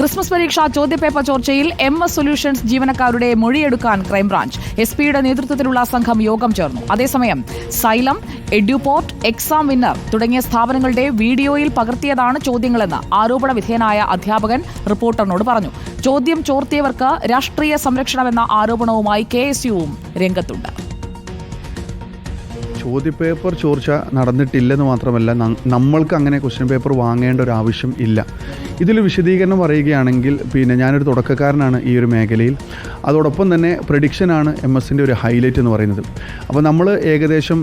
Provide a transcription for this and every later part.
Christmas പരീക്ഷാ ചോദ്യപേപ്പർ ചോർച്ചയിൽ MS solutions ജീവനക്കാരുടെ മൊഴിയെടുക്കാൻ ക്രൈംബ്രാഞ്ച്. SP-യുടെ നേതൃത്വത്തിലുള്ള സംഘം യോഗം ചേർന്നു. അതേസമയം സൈലം, എഡ്യൂപോർട്ട്, എക്സാം വിന്നർ തുടങ്ങിയ സ്ഥാപനങ്ങളുടെ വീഡിയോയിൽ പകർത്തിയതാണ് ചോദ്യങ്ങളെന്ന് ആരോപണ വിധേയനായ അധ്യാപകൻ റിപ്പോർട്ടറിനോട് പറഞ്ഞു. ചോദ്യം ചോർത്തിയവർക്ക് രാഷ്ട്രീയ സംരക്ഷണമെന്ന ആരോപണവുമായി KSUവും രംഗത്തുണ്ട്. ചോദ്യപേപ്പർ ചോർച്ച നടന്നിട്ടില്ലെന്ന് മാത്രമല്ല, നമ്മൾക്ക് അങ്ങനെ ക്വസ്റ്റ്യൻ പേപ്പർ വാങ്ങേണ്ട ഒരു ആവശ്യം ഇല്ല. ഇതിൽ വിശദീകരണം പറയുകയാണെങ്കിൽ, ഞാനൊരു തുടക്കക്കാരനാണ് ഈ ഒരു മേഖലയിൽ. അതോടൊപ്പം തന്നെ പ്രഡിക്ഷനാണ് MS-ൻ്റെ ഒരു ഹൈലൈറ്റ് എന്ന് പറയുന്നത്. അപ്പോൾ നമ്മൾ ഏകദേശം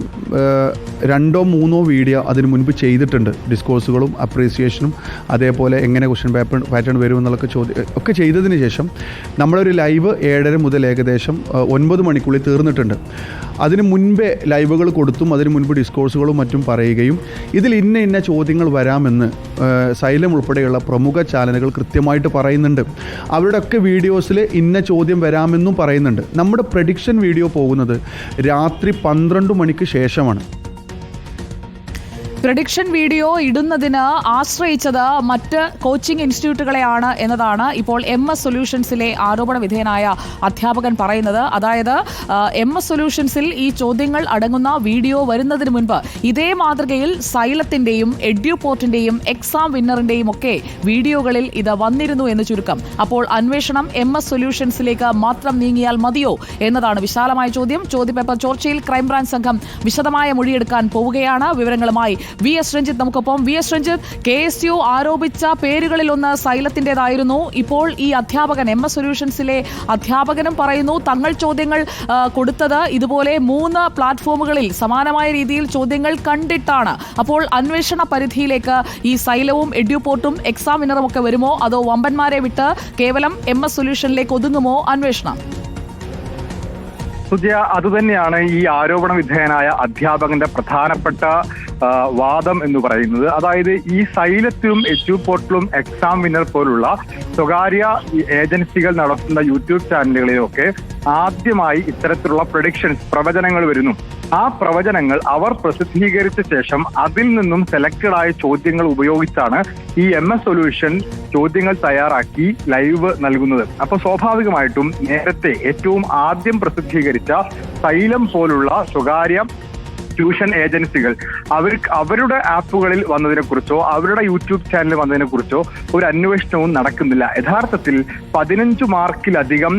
2 or 3 വീഡിയോ അതിന് മുൻപ് ചെയ്തിട്ടുണ്ട്. ഡിസ്കോഴ്സുകളും അപ്രീസിയേഷനും അതേപോലെ എങ്ങനെ ക്വസ്റ്റ്യൻ പേപ്പർ പാറ്റേൺ വരുമെന്നുള്ളൊക്കെ ഒക്കെ ചെയ്തതിന് ശേഷം നമ്മളൊരു ലൈവ് 7:30 മുതൽ ഏകദേശം 9 മണിക്കുള്ളിൽ തീർന്നിട്ടുണ്ട്. അതിന് മുൻപേ ലൈവുകൾ കൊടുത്തും അതിന് മുൻപ് ഡിസ്കോഴ്സുകളും മറ്റും പറയുകയും ഇതിൽ ഇന്ന ചോദ്യങ്ങൾ വരാമെന്ന് സൈലം ഉൾപ്പെടെയുള്ള പ്രമുഖ ചാനലുകൾ കൃത്യമായിട്ട് പറയുന്നുണ്ട്. അവരുടെയൊക്കെ വീഡിയോസിൽ ഇന്ന ചോദ്യം വരാമെന്നും പറയുന്നുണ്ട്. നമ്മുടെ പ്രഡിക്ഷൻ വീഡിയോ പോകുന്നത് രാത്രി 12 മണിക്ക് ശേഷമാണ്. പ്രഡിക്ഷൻ വീഡിയോ ഇടുന്നതിന് ആശ്രയിച്ചത് മറ്റ് കോച്ചിങ് ഇൻസ്റ്റിറ്റ്യൂട്ടുകളെയാണ് എന്നതാണ് ഇപ്പോൾ MS സൊല്യൂഷൻസിലെ ആരോപണ വിധേയനായ അധ്യാപകൻ പറയുന്നത്. അതായത് MS സൊല്യൂഷൻസിൽ ഈ ചോദ്യങ്ങൾ അടങ്ങുന്ന വീഡിയോ വരുന്നതിന് മുൻപ് ഇതേ മാതൃകയിൽ സൈലത്തിന്റെയും എഡ്യൂപോർട്ടിന്റെയും എക്സാം വിന്നറിന്റെയും ഒക്കെ വീഡിയോകളിൽ ഇത് വന്നിരുന്നു എന്ന് ചുരുക്കം. അപ്പോൾ അന്വേഷണം MS സൊല്യൂഷൻസിലേക്ക് മാത്രം നീങ്ങിയാൽ മതിയോ എന്നതാണ് വിശാലമായ ചോദ്യം. ചോദ്യപേപ്പർ ചോർച്ചയിൽ ക്രൈംബ്രാഞ്ച് സംഘം വിശദമായ മൊഴിയെടുക്കാൻ പോവുകയാണ്. വിവരങ്ങളുമായി VS രഞ്ജിത്ത് നമുക്കൊപ്പം. VS Ranjith, KSU ആരോപിച്ച പേരുകളിലൊന്ന് സൈലത്തിൻ്റെതായിരുന്നു. ഇപ്പോൾ ഈ അധ്യാപകൻ MS സൊല്യൂഷൻസിലെ അധ്യാപകനും പറയുന്നു തങ്ങൾ ചോദ്യങ്ങൾ കൊടുത്തത് ഇതുപോലെ 3 പ്ലാറ്റ്ഫോമുകളിൽ സമാനമായ രീതിയിൽ ചോദ്യങ്ങൾ കണ്ടിട്ടാണ്. അപ്പോൾ അന്വേഷണ പരിധിയിലേക്ക് ഈ സൈലവും എഡ്യൂപോർട്ടും എക്സാം വിന്നറും ഒക്കെ വരുമോ, അതോ വമ്പന്മാരെ വിട്ട് കേവലം MS സൊല്യൂഷനിലേക്ക് ഒതുങ്ങുമോ അന്വേഷണം? സുജയ, അതുതന്നെയാണ് ഈ ആരോപണ വിധേയനായ അധ്യാപകന്റെ പ്രധാനപ്പെട്ട വാദം എന്ന് പറയുന്നത്. അതായത് ഈ സൈലത്തിലും എഡ്യൂപോർട്ടിലും എക്സാം വിന്നർ പോലുള്ള സ്വകാര്യ ഏജൻസികൾ നടത്തുന്ന യൂട്യൂബ് ചാനലുകളിലൊക്കെ ആദ്യമായി ഇത്തരത്തിലുള്ള പ്രവചനങ്ങൾ വരുന്നു. ആ പ്രവചനങ്ങൾ അവർ പ്രസിദ്ധീകരിച്ച ശേഷം അതിൽ നിന്നും സെലക്റ്റഡ് ആയ ചോദ്യങ്ങൾ ഉപയോഗിച്ചാണ് ഈ MS സൊല്യൂഷൻ ചോദ്യങ്ങൾ തയ്യാറാക്കി ലൈവ് നൽകുന്നത്. അപ്പൊ സ്വാഭാവികമായിട്ടും നേരത്തെ ഏറ്റവും ആദ്യം പ്രസിദ്ധീകരിച്ച സൈലം പോലുള്ള സ്വകാര്യ ട്യൂഷൻ ഏജൻസികൾ അവരുടെ ആപ്പുകളിൽ വന്നതിനെ കുറിച്ചോ അവരുടെ യൂട്യൂബ് ചാനലിൽ വന്നതിനെ കുറിച്ചോ ഒരു അന്വേഷണവും നടക്കുന്നില്ല. യഥാർത്ഥത്തിൽ 15 മാർക്കിലധികം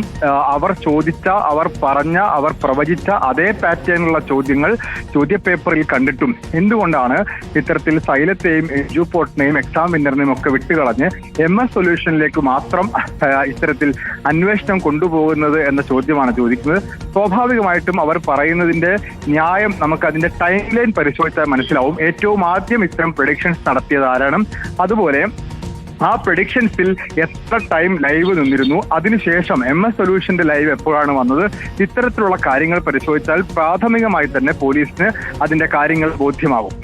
അവർ ചോദിച്ച, അവർ പറഞ്ഞ, അവർ പ്രവചിച്ച അതേ പാറ്റേണിലുള്ള ചോദ്യങ്ങൾ ചോദ്യപേപ്പറിൽ കണ്ടിട്ടും എന്തുകൊണ്ടാണ് ഇത്തരത്തിൽ സൈലത്തെയും എഡ്യൂപോർട്ടിനെയും എക്സാം വിന്നറിനെയും ഒക്കെ വിട്ടുകളഞ്ഞ് MS സൊല്യൂഷനിലേക്ക് മാത്രം ഇത്തരത്തിൽ അന്വേഷണം കൊണ്ടുപോകുന്നത് എന്ന ചോദ്യമാണ് ചോദിക്കുന്നത്. സ്വാഭാവികമായിട്ടും അവർ പറയുന്നതിന്റെ ന്യായം നമുക്കതിന്റെ ടൈം ലൈൻ പരിശോധിച്ചാൽ മനസ്സിലാവും. ഏറ്റവും ആദ്യം ഇത്തരം പ്രഡിക്ഷൻസ് നടത്തിയത് ആരാണ്, അതുപോലെ ആ പ്രഡിക്ഷൻസിൽ എത്ര ടൈം ലൈവ് നിന്നിരുന്നു, അതിനുശേഷം MS സൊല്യൂഷന്റെ ലൈവ് എപ്പോഴാണ് വന്നത്, ഇത്തരത്തിലുള്ള കാര്യങ്ങൾ പരിശോധിച്ചാൽ പ്രാഥമികമായി തന്നെ പോലീസിന് അതിന്റെ കാര്യങ്ങൾ ബോധ്യമാവും.